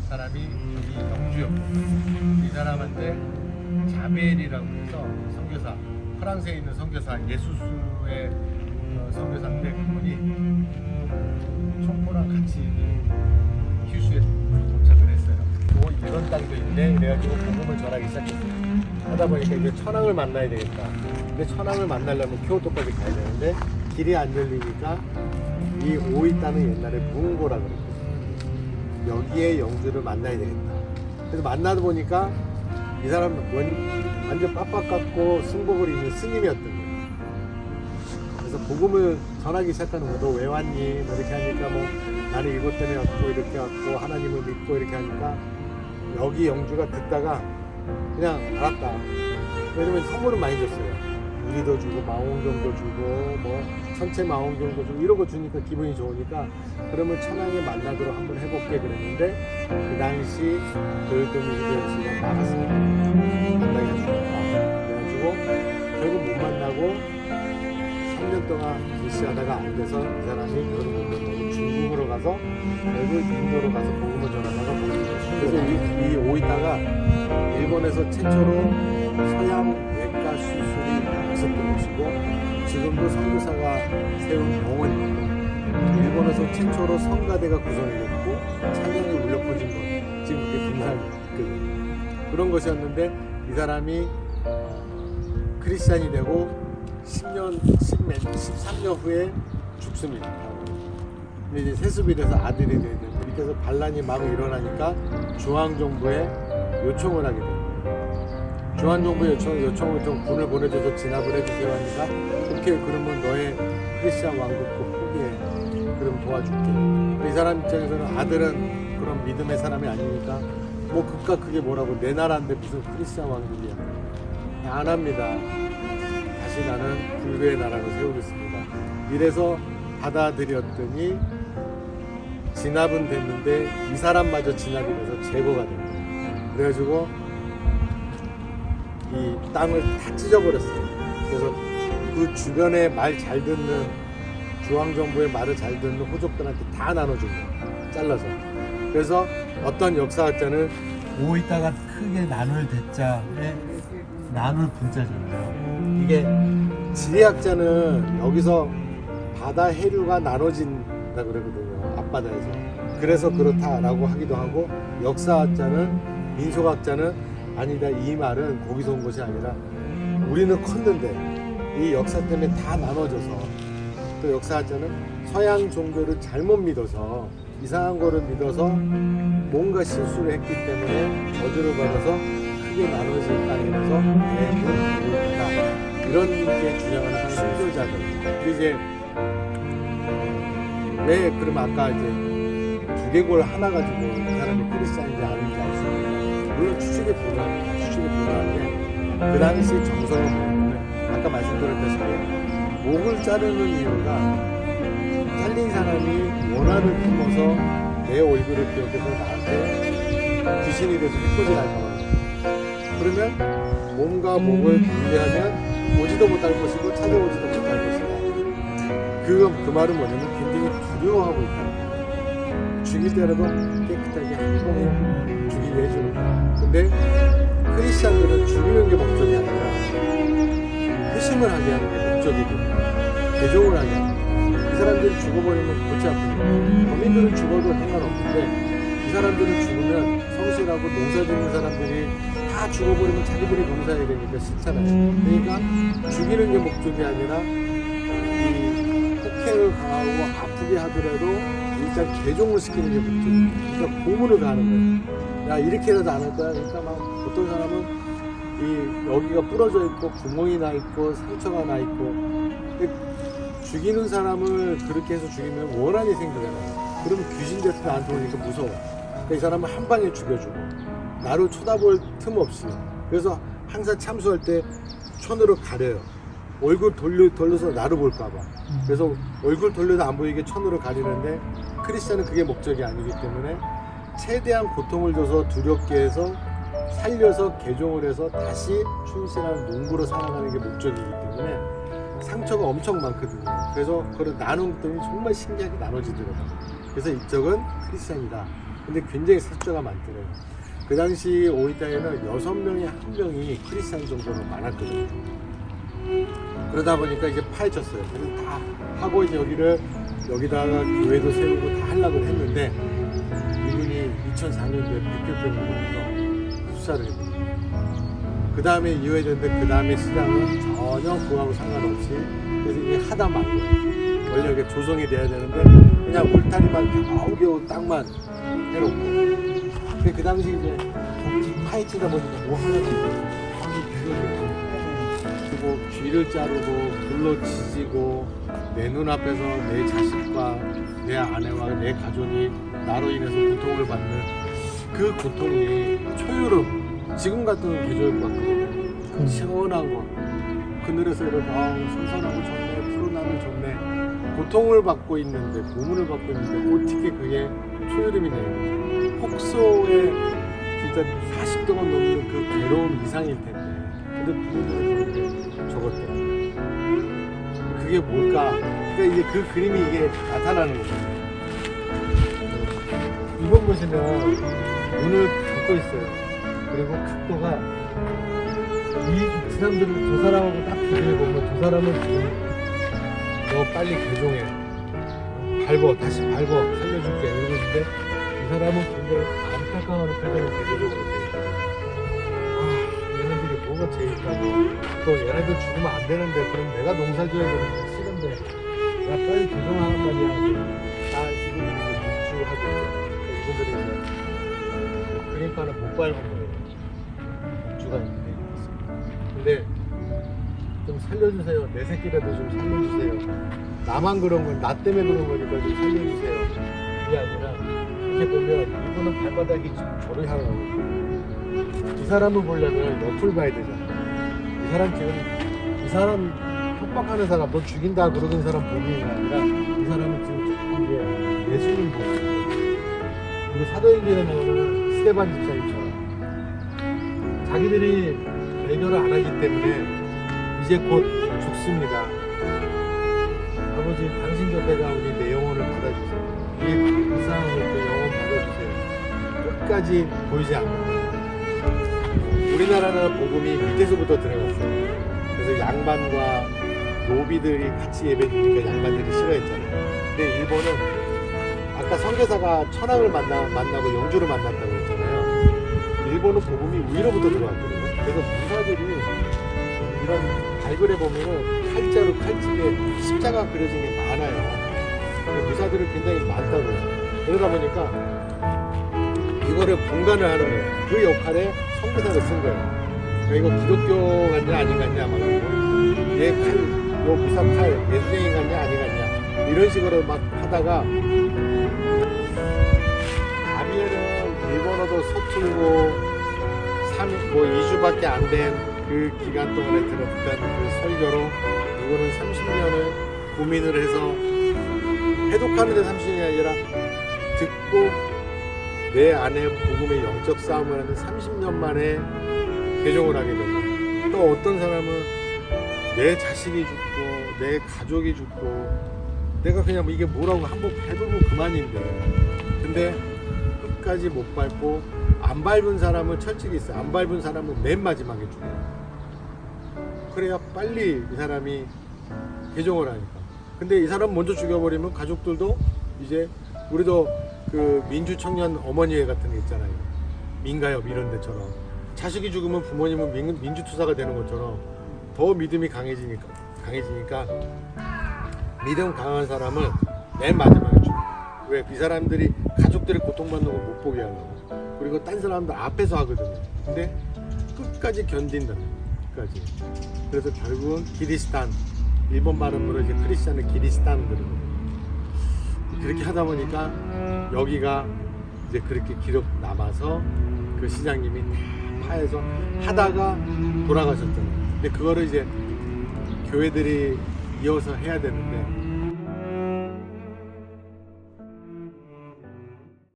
사람이 이 영주였고 이 사람한테 자벨이라고 해서 선교사, 프랑스에 있는 선교사 예수수의 선교사인데 그분이 총포랑 같이 휴슈에 도착을 했어요. 또 이런 땅도 있네. 그래가지고 복음을 전하기 시작했어요. 하다 보니까 이제 천황을 만나야 되겠다. 근데 천황을 만나려면 교토까지 가야 되는데 길이 안 열리니까 이 오이타는 옛날에 문고라 그랬거든요. 여기에 영주를 만나야 되겠다. 그래서 만나다 보니까 이 사람 완전 빡빡 깎고 승복을 입는 스님이었던 거예요. 그래서 복음을 전하기 시작하는 거예요. 너 왜 왔니? 뭐 이렇게 하니까 뭐 나는 이것 때문에 왔고 이렇게 왔고 하나님을 믿고 이렇게 하니까 여기 영주가 듣다가 그냥 알았다. 왜냐면 선물은 많이 줬어요. 우리도 주고 망원경도 주고 뭐 천체 망원경도 주고 이런 거 주니까 기분이 좋으니까 그러면 천황에 만나도록 한번 해볼게 그랬는데 그 당시 그랬더니 이대현씨가 나갔습니다. 만나게 해주니까 그래가지고 결국 못 만나고 3년 동안 불시하다가 안 돼서 이 사람이 그걸 못 만나고 중국으로 가서 결국 인도로 가서 복음을 전하다가 그래서 이 오이타가 일본에서 최초로 서양 외과 수술이 있었던 곳이고 지금도 선교사가 세운 병원이고 일본에서 최초로 성가대가 구성이 됐고 찬양이 울려 퍼진 것 지금 그게 빙산이 있거든요. 그런 것이었는데 이 사람이 크리스찬이 되고 13년 후에 죽습니다. 근데 이제 세습이 돼서 아들이 돼야 되는데 이렇게 해서 반란이 막 일어나니까 중앙정부에 요청을 하게 됩니다. 중앙정부에 요청을 좀 군을 보내줘서 진압을 해주세요 하니까 오케이 그러면 너의 크리스찬 왕국도 포기해. 그럼 도와줄게. 이 사람 입장에서는 아들은 그런 믿음의 사람이 아니니까 뭐 그깟 그게 뭐라고 내 나라인데 무슨 크리스찬 왕국이야. 안 합니다. 다시 나는 불교의 나라로 세우겠습니다. 이래서 받아들였더니 진압은 됐는데 이 사람마저 진압이 돼서 제거가 됩니다. 그래가지고 이 땅을 다 찢어버렸어요. 그래서 그 주변에 말 잘 듣는 중앙정부의 말을 잘 듣는 호족들한테 다 나눠준 거예요. 잘라서. 그래서 어떤 역사학자는 오이타가 크게 나눌 대자에 나눌 분자잖아요. 이게 지리학자는 여기서 바다 해류가 나눠진다 그러거든요. 앞바다에서. 그래서 그렇다라고 하기도 하고 역사학자는 민속학자는 아니다 이 말은 거기서 온 것이 아니라 우리는 컸는데 이 역사 때문에 다 나눠져서 또 역사학자는 서양 종교를 잘못 믿어서 이상한 거를 믿어서 뭔가 실수를 했기 때문에 저주를 받아서 크게 나눠질 땅이라서 대부분다 이런 게 주장하는 순교자들. 이제 왜 그럼 아까 이제 두개골 하나 가지고 이 사람이 크리스찬인지 아닌지 알 수 있는 물론 추측이 불가합니다. 추측이 불가한데 그 당시 정서가 뭐냐면 아까 말씀드렸다시피 목을 자르는 이유가 잘린 사람이 원한을 품어서 내 얼굴을 기억해서 나한테 귀신이 돼서 해코지 날 거거든요. 그러면 몸과 목을 분리하면 오지도 못할 것이고 찾아오지도 못할 것이다. 그 말은 뭐냐면 굉장히 두려워하고 있다는 거예요. 죽일 때라도 깨끗하게 한 번에 죽이게 해주는 거예요. 근데 크리스찬들은 죽이는 게 목적이 아니라 회심을 하게 하는 게 목적이고 개종을 하게 하는 거예요. 이 사람들이 죽어버리면 골치 아프고 범인들은 죽어도 상관없는데 이 사람들은 죽으면 성실하고 농사 짓는 사람들이 다 죽어버리면 자기들이 농사해야 되니까 싫잖아요. 그러니까 죽이는 게 목적이 아니라 이 폭행을 가하고 아프게 하더라도 일단 개종을 시키는 게 목적이에요. 그러니까 고문을 가하는 거예요. 야 이렇게라도 안 할 거야. 그러니까 막 어떤 사람은 이 여기가 부러져 있고 구멍이 나 있고 상처가 나 있고 죽이는 사람을 그렇게 해서 죽이면 원한이 생기잖아요. 그러면 귀신 돼서 나한테 오니까 무서워. 그러니까 이 사람은 한 방에 죽여주고 나를 쳐다볼 틈 없이. 그래서 항상 참수할 때 천으로 가려요. 얼굴 돌려서 나를 볼까봐. 그래서 얼굴 돌려도 안 보이게 천으로 가리는데 크리스찬은 그게 목적이 아니기 때문에 최대한 고통을 줘서 두렵게 해서 살려서 개종을 해서 다시 충실한 농부로 살아가는 게 목적이기 때문에 상처가 엄청 많거든요. 그래서 그걸 나누면 정말 신기하게 나눠지더라고요. 그래서 이쪽은 크리스찬이다. 근데 굉장히 사주가 많더래요. 그 당시 오이타에는 6명에 1명이 크리스찬 정도로 많았거든요. 그러다 보니까 이제 파헤쳤어요. 그래서 다 하고 이제 여기다가 교회도 세우고 다 하려고 했는데 이분이 2004년도에 백혈병으로 수사를 했거든요. 그 다음에 이어졌는데 그 다음에 시장은 전혀 그거하고 상관없이 그래서 이게 하다 만 거예요. 원래 이게 조성이 돼야 되는데 그냥 울타리만 겨우겨우 땅만 해놓고. 근데 그 당시 이제 파헤치다 보니까 뭐 하려고 그리고 귀를 자르고 불로 지지고 내 눈앞에서 내 자식과 내 아내와 내 가족이 나로 인해서 고통을 받는 그 고통이 초여름 지금 같은 계절 같거든요. 시원한 거 그늘에서 이렇게 선선하고 좋네, 푸른하늘 좋네. 고통을 받고 있는데 고문을 받고 있는데 어떻게 그게 초여름이 되는 거죠. 폭소에 진짜 40도가 넘는 그 괴로운 이상일 텐데 근데 부모님은 적었대요. 그게 뭘까? 그러니까 이제 그 그림이 이게 나타나는 거예요. 이번 보시면 눈을 감고 있어요. 그리고 각도가 이 사람들은 저 사람하고 딱 비교해보면 저 사람은 지금 너 빨리 개종해 다시 밟어 살려줄게 이러고 있는데 이 사람은 굉장히 안타까워하는 표정을 대조적으로 되어 있거든요. 얘네들이 뭐가 제일까고 또 얘네들 죽으면 안 되는데 그럼 내가 농사 지어야 되는데 싫은데 야 빨리 개종하는 말이야. 다 지금 입주하고 있잖아요. 이분들이 이제 그러니까는 못 밟은 거예요. 입주가 있는데 근데 좀 살려주세요. 내 새끼라도 좀 살려주세요. 나만 그런 건 나 때문에 그런 거니까 좀 살려주세요. 이게 아니라 이렇게 보면 이분은 발바닥이 지금 저를 향하고 있고 이 사람을 보려면 옆을 봐야 되잖아. 이 사람 협박하는 사람, 너 죽인다 그러던 사람 보는 게 아니라 이 사람은 지금 예수님 보고 있고 그리고 사도행전에 나오는 스데반 집사님처럼 자기들이 배교를 안 하기 때문에 이제 곧 죽습니다. 아버지 당신 곁에 가오니 내 영혼을 받아주세요. 이 상황을 또 영혼 받아주세요. 끝까지 보이지 않는다. 우리나라는 복음이 밑에서부터 들어갔어요. 그래서 양반과 노비들이 같이 예배드리니까 양반들이 싫어했잖아요. 근데 일본은 아까 선교사가 천황을 만나고 영주를 만났다고 했잖아요. 일본은 복음이 위로부터 들어왔거든요. 그래서 무사들이 이런 발굴해 보면은 칼자루 칼집에 십자가 그려진 게 많아요. 무사들은 굉장히 많다고요. 그러다 보니까 이거를 분간을 하는 거예요. 그 역할에 선교사를 쓴 거예요. 그러니까 이거 기독교 같냐 아닌 같냐 막 얘 칼, 요 무사 칼 예수쟁이 같냐 아닌 같냐 이런 식으로 막 하다가 아비엘은 일본어도 서툴고 2주밖에 안 된 그 기간 동안에 들었던 그 설교로 누구는 30년을 고민을 해서 해독하는데 30년이 아니라 듣고 내 안에 복음의 영적 싸움을 하는 30년 만에 개종을 하게 되고 또 어떤 사람은 내 자식이 죽고 내 가족이 죽고 내가 그냥 이게 뭐라고 한번 밟으면 그만인데 근데 끝까지 못 밟고 안 밟은 사람은 철칙이 있어요. 안 밟은 사람은 맨 마지막에 죽어요. 그래야 빨리 이 사람이 개종을 하니까. 근데 이 사람 먼저 죽여버리면 가족들도 이제 우리도 그 민주청년 어머니회 같은 게 있잖아요. 민가협 이런 데처럼 자식이 죽으면 부모님은 민주투사가 되는 것처럼 더 믿음이 강해지니까 믿음 강한 사람은 맨 마지막에 죽어요. 왜? 이 사람들이 가족들이 고통받는 걸 못 보게 하려고. 그리고 딴 사람들 앞에서 하거든요. 근데 끝까지 견딘다. 끝까지. 그래서 결국은 기리스탄, 일본 발음으로 이제 크리스찬을 기리스탄 그러거든요. 그렇게 하다 보니까 여기가 이제 그렇게 기록 남아서 그 시장님이 파해서 하다가 돌아가셨잖아요. 근데 그거를 이제 교회들이 이어서 해야 되는데